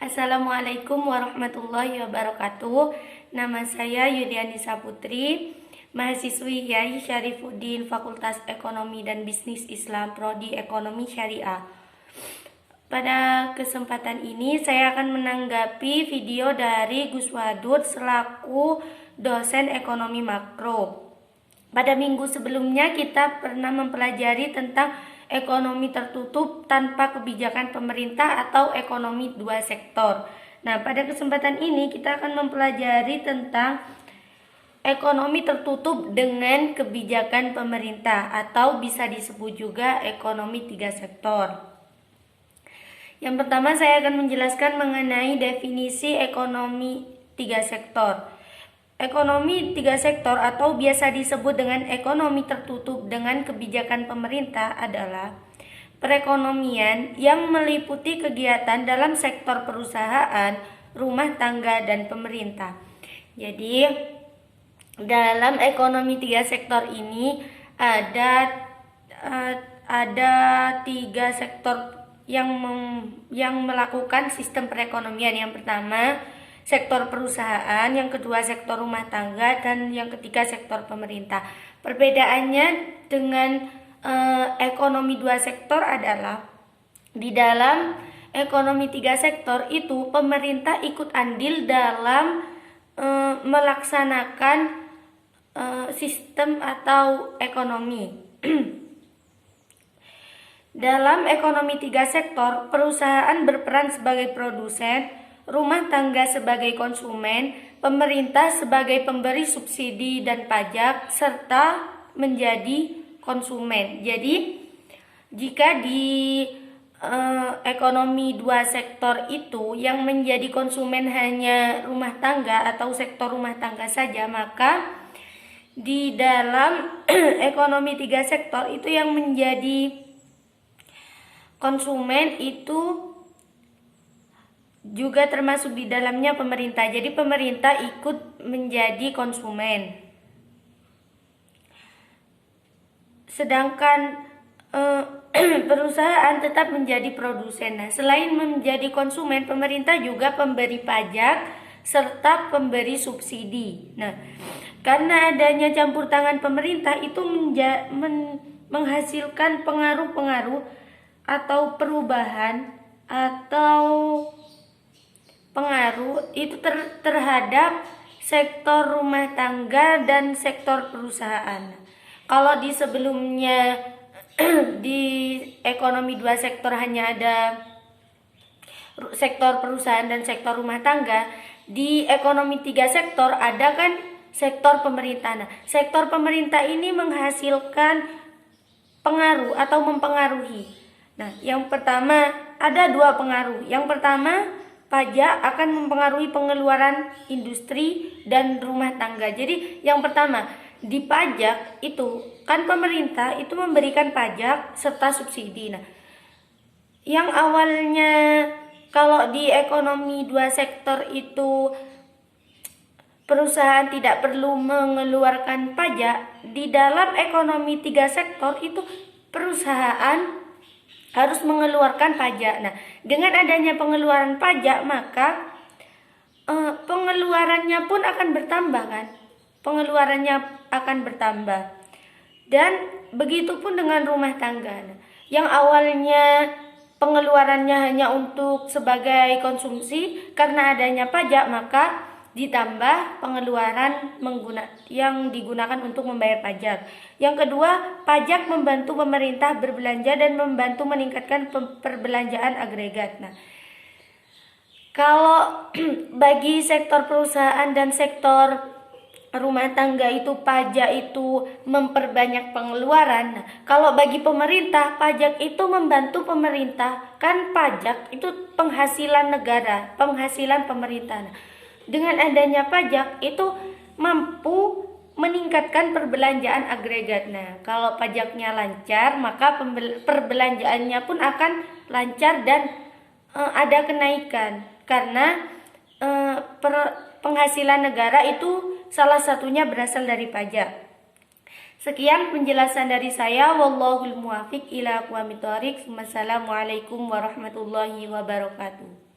Assalamualaikum warahmatullahi wabarakatuh. Nama saya Yudiani Saputri, mahasiswi Yai Syarifuddin Fakultas Ekonomi dan Bisnis Islam Prodi Ekonomi Syariah. Pada kesempatan ini saya akan menanggapi video dari Gus Wadud selaku dosen ekonomi makro. Pada minggu sebelumnya kita pernah mempelajari tentang ekonomi tertutup tanpa kebijakan pemerintah atau ekonomi dua sektor. Nah, pada kesempatan ini kita akan mempelajari tentang ekonomi tertutup dengan kebijakan pemerintah atau bisa disebut juga ekonomi tiga sektor. Yang pertama saya akan menjelaskan mengenai definisi ekonomi tiga sektor. Ekonomi tiga sektor atau biasa disebut dengan ekonomi tertutup dengan kebijakan pemerintah adalah perekonomian yang meliputi kegiatan dalam sektor perusahaan, rumah tangga, dan pemerintah. Jadi, dalam ekonomi tiga sektor ini ada tiga sektor yang melakukan sistem perekonomian. Yang pertama sektor perusahaan, yang kedua sektor rumah tangga, dan yang ketiga sektor pemerintah. Perbedaannya dengan ekonomi dua sektor adalah di dalam ekonomi tiga sektor itu pemerintah ikut andil dalam melaksanakan sistem atau ekonomi. Dalam ekonomi tiga sektor, perusahaan berperan sebagai produsen, rumah tangga sebagai konsumen, pemerintah sebagai pemberi subsidi dan pajak, serta menjadi konsumen. Jadi, jika di ekonomi dua sektor itu yang menjadi konsumen hanya rumah tangga atau sektor rumah tangga saja, maka di dalam ekonomi tiga sektor itu yang menjadi konsumen itu juga termasuk di dalamnya pemerintah. Jadi pemerintah ikut menjadi konsumen. Sedangkan perusahaan tetap menjadi produsen. Nah, selain menjadi konsumen, pemerintah juga pemberi pajak serta pemberi subsidi. Nah, karena adanya campur tangan pemerintah itu menghasilkan pengaruh-pengaruh atau perubahan atau pengaruh itu terhadap sektor rumah tangga dan sektor perusahaan. Kalau di sebelumnya di ekonomi dua sektor hanya ada sektor perusahaan dan sektor rumah tangga, di ekonomi tiga sektor ada kan sektor pemerintah. Nah, sektor pemerintah ini menghasilkan pengaruh atau mempengaruhi. Nah, yang pertama ada dua pengaruh. Yang pertama, pajak akan mempengaruhi pengeluaran industri dan rumah tangga. Jadi yang pertama, di pajak itu kan pemerintah itu memberikan pajak serta subsidi. Nah, yang awalnya kalau di ekonomi dua sektor itu perusahaan tidak perlu mengeluarkan pajak, di dalam ekonomi tiga sektor itu perusahaan harus mengeluarkan pajak. Nah, dengan adanya pengeluaran pajak, maka pengeluarannya pun akan bertambah kan? Pengeluarannya akan bertambah. Dan begitu pun dengan rumah tangga. Nah, yang awalnya pengeluarannya hanya untuk sebagai konsumsi, karena adanya pajak maka ditambah pengeluaran yang digunakan untuk membayar pajak. Yang kedua, pajak membantu pemerintah berbelanja dan membantu meningkatkan perbelanjaan agregat. Nah, kalau bagi sektor perusahaan dan sektor rumah tangga itu pajak itu memperbanyak pengeluaran. Nah, kalau bagi pemerintah, pajak itu membantu pemerintah. Kan pajak itu penghasilan negara, penghasilan pemerintah. Nah, dengan adanya pajak itu mampu meningkatkan perbelanjaan agregat. Nah, kalau pajaknya lancar, maka perbelanjaannya pun akan lancar dan ada kenaikan. Karena penghasilan negara itu salah satunya berasal dari pajak. Sekian penjelasan dari saya. Wallahul muwaffiq ila aqwamit thoriq. Wassalamualaikum warahmatullahi wabarakatuh.